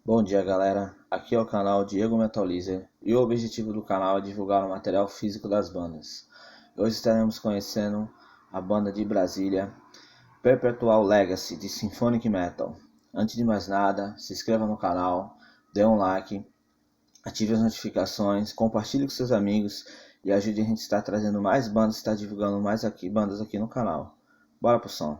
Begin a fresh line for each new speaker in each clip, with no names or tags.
Bom dia, galera. Aqui é o canal Diego Metalizer e o objetivo do canal é divulgar o material físico das bandas. Hoje estaremos conhecendo a banda de Brasília, Perpetual Legacy de Symphonic Metal. Antes de mais nada, se inscreva no canal, dê um like, ative as notificações, compartilhe com seus amigos e ajude a gente a estar trazendo mais bandas, estar divulgando mais bandas aqui no canal. Bora pro som.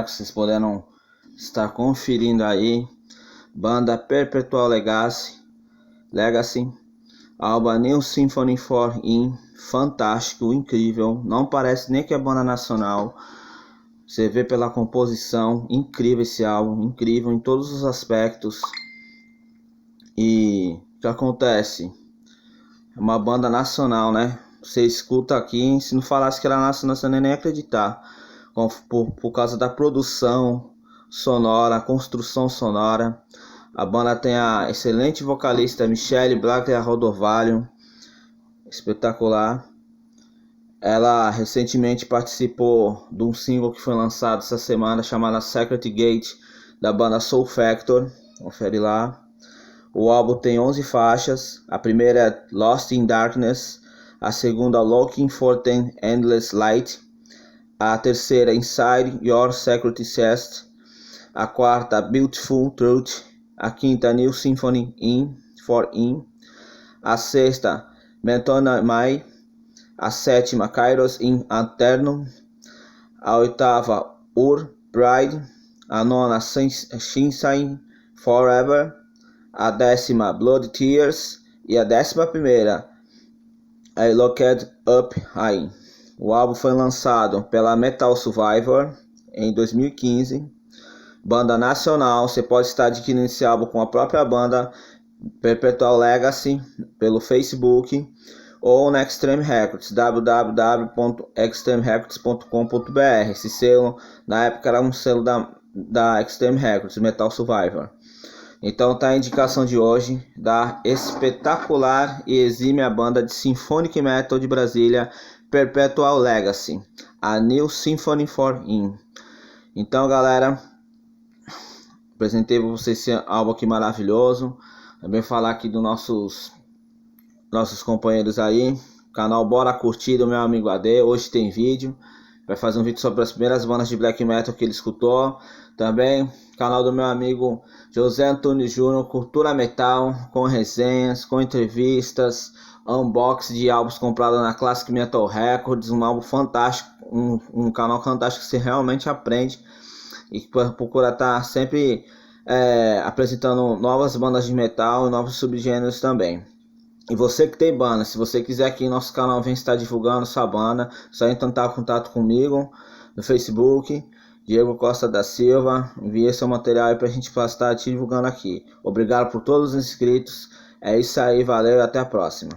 que vocês puderam estar conferindo aí. Banda Perpetual Legacy, álbum New Symphony for In, fantástico, incrível, não parece nem que é banda nacional. Você vê pela composição, incrível esse álbum, incrível em todos os aspectos. E o que acontece? É uma banda nacional, né? Você escuta aqui, se não falasse que era nacional, você nem ia acreditar. Por causa da produção sonora, a construção sonora. A banda tem a excelente vocalista Michelle Blackler Rodovalho, espetacular. Ela recentemente participou de um single que foi lançado essa semana chamado Secret Gate, da banda Soul Factor. Confere lá. O álbum tem 11 faixas. A primeira é Lost in Darkness, a segunda Looking for the Endless Light, a terceira Inside Your Secret Chest, a quarta Beautiful Truth, a quinta New Symphony for In, a sexta Metonymy, a sétima Kairos in Eternum, a oitava Ur Bride, a nona Sunshine Forever, a décima Blood Tears e a 11ª I Looked Up High. O álbum foi lançado pela Metal Survivor em 2015. Banda nacional, você pode estar adquirindo esse álbum com a própria banda Perpetual Legacy pelo Facebook ou na Extreme Records, www.extremerecords.com.br. Esse selo na época era um selo da Extreme Records, Metal Survivor. Então tá a indicação de hoje da espetacular e exímia banda de Symphonic Metal de Brasília, Perpetual Legacy, a New Symphony for In. Então, galera, apresentei para vocês esse álbum aqui maravilhoso. Também falar aqui dos nossos companheiros aí. Canal Bora Curtir do meu amigo AD. Hoje tem vídeo. Vai fazer um vídeo sobre as primeiras bandas de black metal que ele escutou. Também canal do meu amigo José Antônio Júnior, Cultura Metal, com resenhas, com entrevistas, unboxing de álbuns comprados na Classic Metal Records. Um álbum fantástico, um canal fantástico que você realmente aprende. E procura estar sempre apresentando novas bandas de metal e novos subgêneros também. E você que tem banda, se você quiser que nosso canal venha estar divulgando sua banda, só entrar em contato comigo no Facebook, Diego Costa da Silva. Envie seu material aí pra gente estar divulgando aqui. Obrigado por todos os inscritos. É isso aí, valeu e até a próxima.